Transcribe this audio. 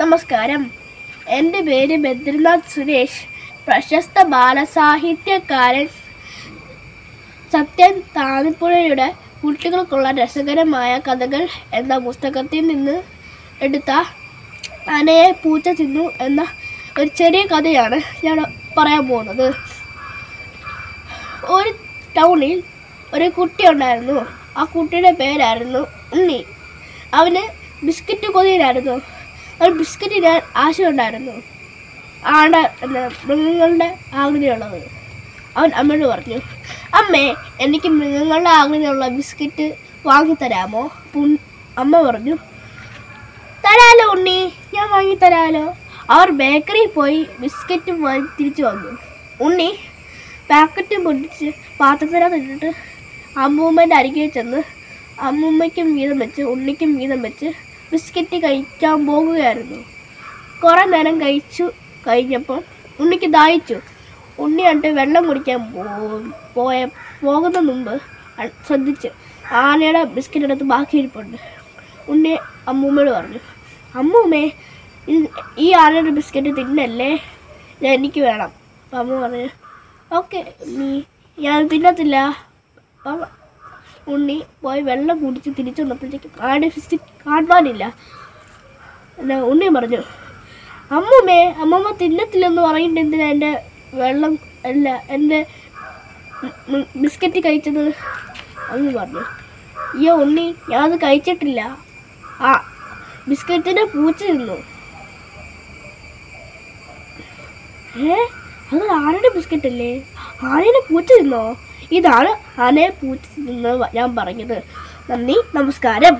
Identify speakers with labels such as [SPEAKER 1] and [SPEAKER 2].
[SPEAKER 1] നമസ്കാരം. എൻ്റെ പേര് ബദ്രിനാഥ് സുരേഷ്. പ്രശസ്ത ബാലസാഹിത്യകാരൻ സത്യൻ താന്നിപ്പുഴയുടെ കുട്ടികൾക്കുള്ള രസകരമായ കഥകൾ എന്ന പുസ്തകത്തിൽ നിന്ന് എടുത്ത ആനയെ പൂച്ച തിന്നു എന്ന ഒരു ചെറിയ കഥയാണ് ഞാൻ പറയാൻ പോകുന്നത്. ഒരു ടൗണിൽ ഒരു കുട്ടി ഉണ്ടായിരുന്നു. ആ കുട്ടിയുടെ പേരായിരുന്നു ഉണ്ണി. അവന് ബിസ്ക്കറ്റ് കൊതിയിലായിരുന്നു. അവൻ ബിസ്ക്കറ്റിന് ആശയുണ്ടായിരുന്നു. മൃഗങ്ങളുടെ ആകൃതിയുള്ളത്. അവൻ അമ്മയോട് പറഞ്ഞു, അമ്മേ, എനിക്ക് മൃഗങ്ങളുടെ ആകൃതിയുള്ള ബിസ്ക്കറ്റ് വാങ്ങിത്തരാമോ? അമ്മ പറഞ്ഞു, തരാലോ ഉണ്ണി, ഞാൻ വാങ്ങിത്തരാലോ. അവർ ബേക്കറിയിൽ പോയി ബിസ്ക്കറ്റ് വാങ്ങി തിരിച്ചു വന്നു. ഉണ്ണി പാക്കറ്റ് പൊട്ടിച്ച് പാത്രത്തിനകത്തിട്ടിട്ട് അമ്മൂമ്മേൻ്റെ അരികിൽ ചെന്ന് അമ്മൂമ്മയ്ക്കും വീതം വെച്ച് ഉണ്ണിക്കും വീതം വെച്ച് ബിസ്ക്കറ്റ് കഴിക്കാൻ പോകുകയായിരുന്നു. കുറേ നേരം കഴിച്ചു കഴിഞ്ഞപ്പോൾ ഉണ്ണിക്ക് ദാഹിച്ചു. ഉണ്ണിയായിട്ട് വെള്ളം കുടിക്കാൻ പോകുന്ന മുമ്പ് ശ്രദ്ധിച്ച് ആനയുടെ ബിസ്ക്കറ്റ് എടുത്ത് ബാക്കി ഇരിപ്പുണ്ട്. ഉണ്ണി അമ്മൂമ്മയോട് പറഞ്ഞു, അമ്മൂമ്മേ, ഈ ആനയുടെ ബിസ്ക്കറ്റ് തിന്നല്ലേ, എനിക്ക് വേണം. അപ്പം അമ്മ പറഞ്ഞു, ഓക്കെ ഞാൻ തിന്നത്തില്ല. ഉണ്ണി പോയി വെള്ളം കുടിച്ച് തിരിച്ചു വന്നപ്പോഴത്തേക്കും ആനയുടെ ബിസ്ക്കറ്റ് കാണാനില്ല. ഉണ്ണി പറഞ്ഞു, അമ്മൂമ്മ തിന്നത്തില്ലെന്ന് പറഞ്ഞിട്ട് എന്തിനാ എൻ്റെ വെള്ളം അല്ല എൻ്റെ ബിസ്ക്കറ്റ് കഴിച്ചത്? അമ്മ പറഞ്ഞു, അയ്യോ ഉണ്ണി, ഞാനത് കഴിച്ചിട്ടില്ല. ആ ബിസ്ക്കറ്റിനെ പൂച്ച തിന്നു. അത് ആനയുടെ ബിസ്ക്കറ്റ് അല്ലേ? ആനയുടെ പൂച്ച തിന്നോ? ഇതാണ് ആനയെ പൂച്ച തിന്നത് ഞാൻ പറഞ്ഞത്. നന്ദി, നമസ്കാരം.